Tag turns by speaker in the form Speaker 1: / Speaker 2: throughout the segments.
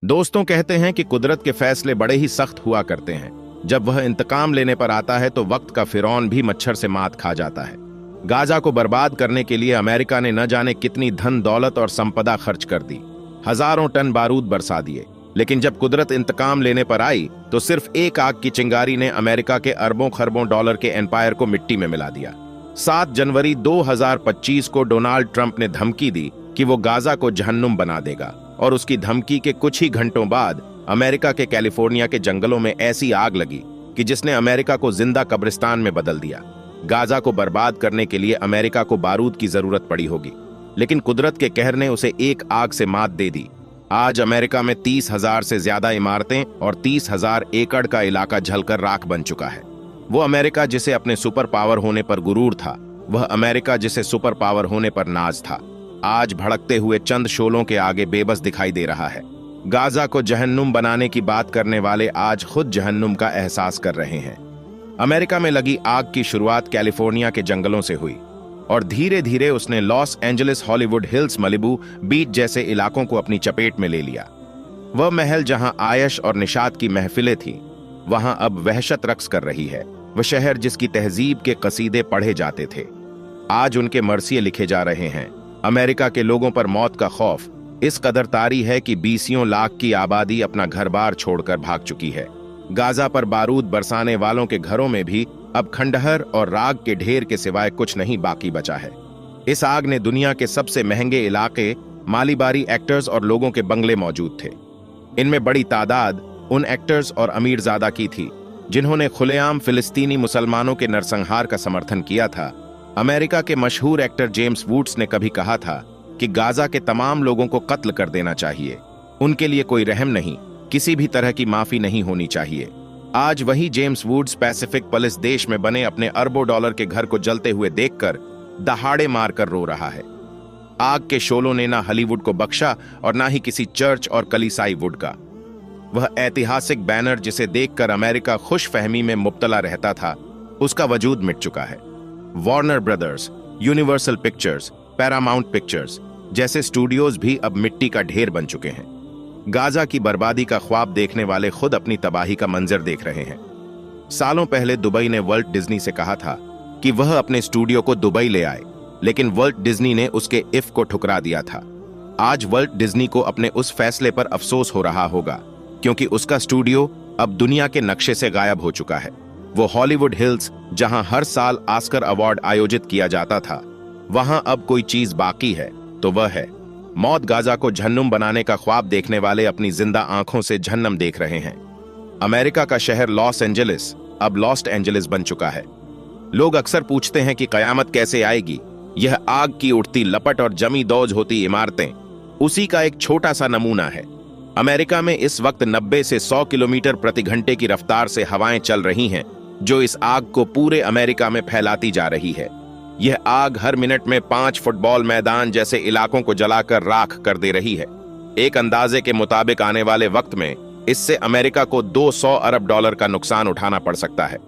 Speaker 1: दोस्तों कहते हैं कि कुदरत के फैसले बड़े ही सख्त हुआ करते हैं। जब वह इंतकाम लेने पर आता है तो वक्त का फिरौन भी मच्छर से मात खा जाता है। गाजा को बर्बाद करने के लिए अमेरिका ने न जाने कितनी धन दौलत और संपदा खर्च कर दी, हजारों टन बारूद बरसा दिए, लेकिन जब कुदरत इंतकाम लेने पर आई तो सिर्फ एक आग की चिंगारी ने अमेरिका के अरबों खरबों डॉलर के एम्पायर को मिट्टी में मिला दिया। 7 जनवरी 2025 को डोनाल्ड ट्रंप ने धमकी दी कि वो गाजा को जहन्नुम बना देगा, और उसकी धमकी के कुछ ही घंटों बाद अमेरिका के कैलिफोर्निया के जंगलों में ऐसी आग लगी कि जिसने अमेरिका को जिंदा कब्रिस्तान में बदल दिया। गाजा को बर्बाद करने के लिए अमेरिका को बारूद की जरूरत पड़ी होगी, लेकिन कुदरत के कहर ने उसे एक आग से मात दे दी। आज अमेरिका में 30,000 से ज्यादा इमारतें और 30,000 एकड़ का इलाका जलकर राख बन चुका है। वो अमेरिका जिसे अपने सुपर पावर होने पर गुरूर था, वह अमेरिका जिसे सुपर पावर होने पर नाज था, आज भड़कते हुए चंद शोलों के आगे बेबस दिखाई दे रहा है। गाजा को जहन्नुम बनाने की बात करने वाले आज खुद जहन्नुम का एहसास कर रहे हैं। अमेरिका में लगी आग की शुरुआत कैलिफोर्निया के जंगलों से हुई और धीरे धीरे उसने Los Angeles, Hollywood hills, Malibu बीच जैसे इलाकों को अपनी चपेट में ले लिया। वह महल जहां आयश और निशात की महफिलें थीं, वहां अब वहशत रक्स कर रही है। वह शहर जिसकी तहजीब के कसीदे पढ़े जाते थे, आज उनके मरसिये लिखे जा रहे हैं। अमेरिका के लोगों पर मौत का खौफ इस कदर तारी है कि 20 लाख की आबादी अपना घर बार छोड़कर भाग चुकी है। गाजा पर बारूद बरसाने वालों के घरों में भी अब खंडहर और राग के ढेर के सिवाय कुछ नहीं बाकी बचा है। इस आग ने दुनिया के सबसे महंगे इलाके, मालीबारी एक्टर्स और लोगों के बंगले मौजूद थे। इनमें बड़ी तादाद उन एक्टर्स और अमीरजादा की थी जिन्होंने खुलेआम फिलिस्तीनी मुसलमानों के नरसंहार का समर्थन किया था। अमेरिका के मशहूर एक्टर जेम्स वुड्स ने कभी कहा था कि गाजा के तमाम लोगों को कत्ल कर देना चाहिए, उनके लिए कोई रहम नहीं, किसी भी तरह की माफी नहीं होनी चाहिए। आज वही जेम्स वुड्स पैसिफिक पुलिस देश में बने अपने अरबों डॉलर के घर को जलते हुए देखकर दहाड़े मारकर रो रहा है। आग के शोलों ने ना हॉलीवुड को बख्शा और ना ही किसी चर्च और कलीसाई वुड का। वह ऐतिहासिक बैनर जिसे देखकर अमेरिका खुशफहमी में मुब्तला रहता था, उसका वजूद मिट चुका है। Warner brothers, universal pictures, Paramount pictures जैसे स्टूडियोज भी अब मिट्टी का ढेर बन चुके हैं। गाजा की बर्बादी का ख्वाब देखने वाले खुद अपनी तबाही का मंजर देख रहे हैं। सालों पहले दुबई ने वर्ल्ट डिज्नी से कहा था कि वह अपने स्टूडियो को दुबई ले आए, लेकिन वर्ल्ट डिज्नी ने उसके इफ को ठुकरा दिया था। आज वर्ल्ट डिज्नी को अपने उस फैसले पर अफसोस हो रहा होगा, क्योंकि उसका स्टूडियो अब दुनिया के नक्शे से गायब हो चुका है। वो हॉलीवुड हिल्स, जहां हर साल ऑस्कर अवार्ड आयोजित किया जाता था, वहां अब कोई चीज बाकी है तो वह है मौत। गाजा को जहन्नुम बनाने का ख्वाब देखने वाले अपनी जिंदा आंखों से जहन्नम देख रहे हैं। अमेरिका का शहर लॉस एंजलिस अब लॉस्ट एंजलिस बन चुका है। लोग अक्सर पूछते हैं कि कयामत कैसे आएगी। यह आग की उठती लपट और जमी दौज होती इमारतें उसी का एक छोटा सा नमूना है। अमेरिका में इस वक्त 90 से 100 किलोमीटर प्रति घंटे की रफ्तार से हवाएं चल रही हैं, जो इस आग को पूरे अमेरिका में फैलाती जा रही है। यह आग हर मिनट में 5 फुटबॉल मैदान जैसे इलाकों को जलाकर राख कर दे रही है। एक अंदाजे के मुताबिक आने वाले वक्त में इससे अमेरिका को 200 अरब डॉलर का नुकसान उठाना पड़ सकता है।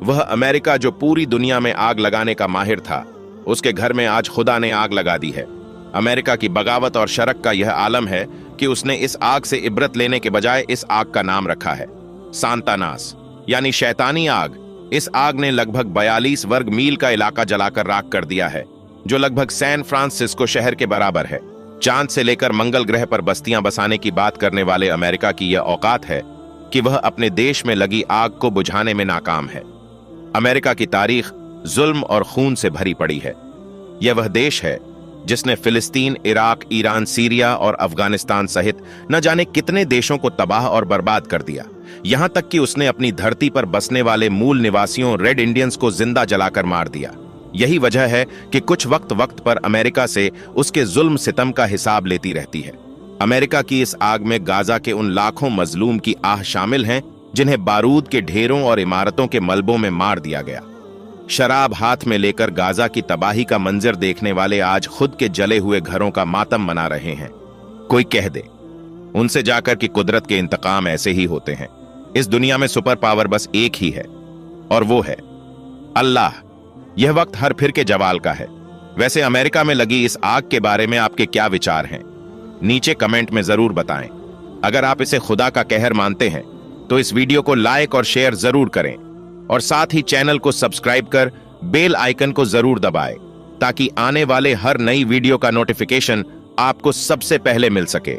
Speaker 1: वह अमेरिका जो पूरी दुनिया में आग लगाने का माहिर था, उसके घर में आज खुदा ने आग लगा दी है। अमेरिका की बगावत और शरक का यह आलम है कि उसने इस आग से इबरत लेने के बजाय इस आग का नाम रखा है सांतानास, यानी शैतानी आग। इस आग ने लगभग 42 वर्ग मील का इलाका जलाकर राख कर दिया है, जो लगभग सैन फ्रांसिस्को शहर के बराबर है। चांद से लेकर मंगल ग्रह पर बस्तियां बसाने की बात करने वाले अमेरिका की यह औकात है कि वह अपने देश में लगी आग को बुझाने में नाकाम है। अमेरिका की तारीख जुल्म और खून से भरी पड़ी है। यह वह देश है जिसने फिलिस्तीन, इराक, ईरान, सीरिया और अफगानिस्तान सहित न जाने कितने देशों को तबाह और बर्बाद कर दिया। यहां तक कि उसने अपनी धरती पर बसने वाले मूल निवासियों रेड इंडियंस को जिंदा जलाकर मार दिया। यही वजह है कि कुछ वक्त पर अमेरिका से उसके जुल्म सितम का हिसाब लेती रहती है। अमेरिका की इस आग में गाजा के उन लाखों मजलूम की आह शामिल हैं जिन्हें बारूद के ढेरों और इमारतों के मलबों में मार दिया गया। शराब हाथ में लेकर गाजा की तबाही का मंजर देखने वाले आज खुद के जले हुए घरों का मातम मना रहे हैं। कोई कह दे उनसे जाकर कि कुदरत के इंतकाम ऐसे ही होते हैं। इस दुनिया में सुपर पावर बस एक ही है, और वो है अल्लाह। यह वक्त हर फिर के जवाल का है। वैसे अमेरिका में लगी इस आग के बारे में आपके क्या विचार हैं? नीचे कमेंट में जरूर बताएं। अगर आप इसे खुदा का कहर मानते हैं तो इस वीडियो को लाइक और शेयर जरूर करें और साथ ही चैनल को सब्सक्राइब कर बेल आइकन को जरूर दबाएं ताकि आने वाले हर नई वीडियो का नोटिफिकेशन आपको सबसे पहले मिल सके।